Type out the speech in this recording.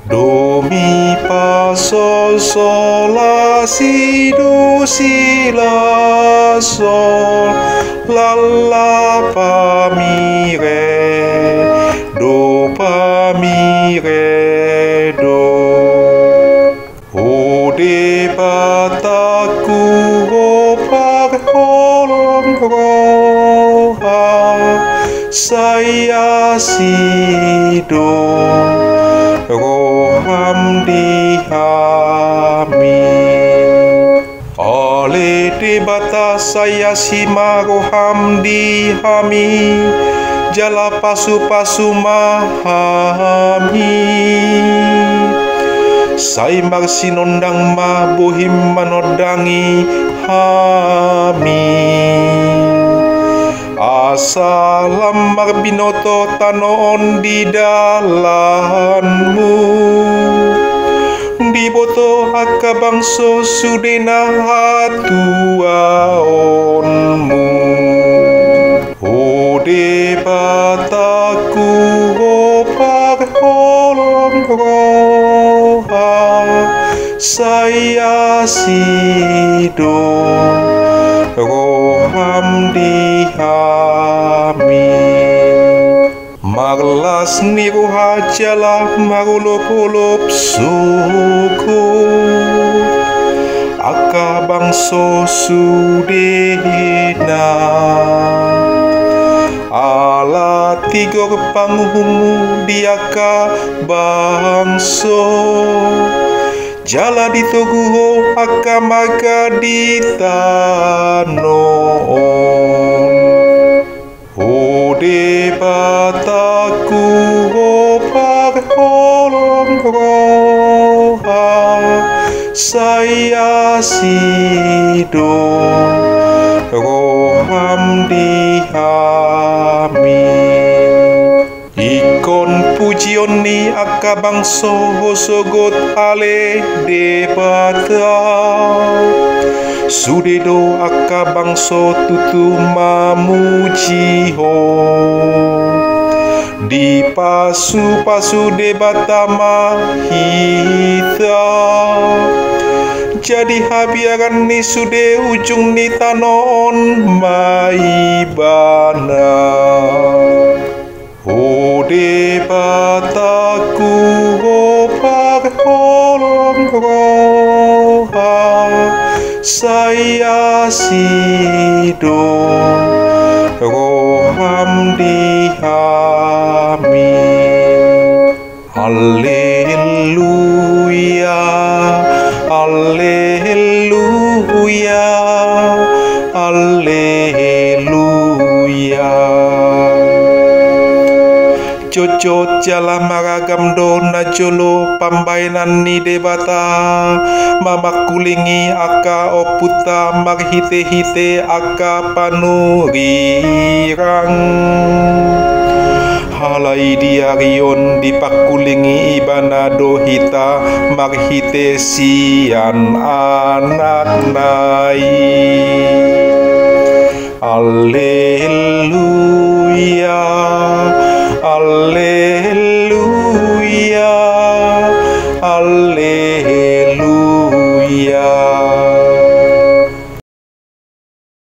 Do mi fa sol sol la si do si la sol la la fa mi re do fa mi re do. O de bataku o par holong roha saya si do roham dihami. Oleh de bata saya si roham dihami jala pasu-pasu mahami. Sai marsinondang ma bohim manodangi hami. Asalam marbinoto tanoon di dalanmu. Di boto akabangso sudena hatuaonmu. Ode bataku opar holong roha saya sido roham dihami. Marlas ni roha jala marulop-ulop suku akabangso sudena. Ala tigor panghumu diaka bangso jala ditoguho akamaga ditanon. Ode bataku opar holong roha saya sido roham dihami. Ikon pujion ni akabangso hosogot ale debata sudedo akabangso tutu mamujiho di pasu-pasu debata mahita jadi habiaran ni sude ujung ni tanon maibana. Ode bataku opar holong roha saya sido roham dihami. Haleluya, haleluya, haleluya. Cocot jala maragam dona jolo pambainan ni debata mamak kulingi aka oputa marhite-hite aka panurirang. Halai diarion dipakulingi ibana dohita marhite sian anak nai. Haleluya.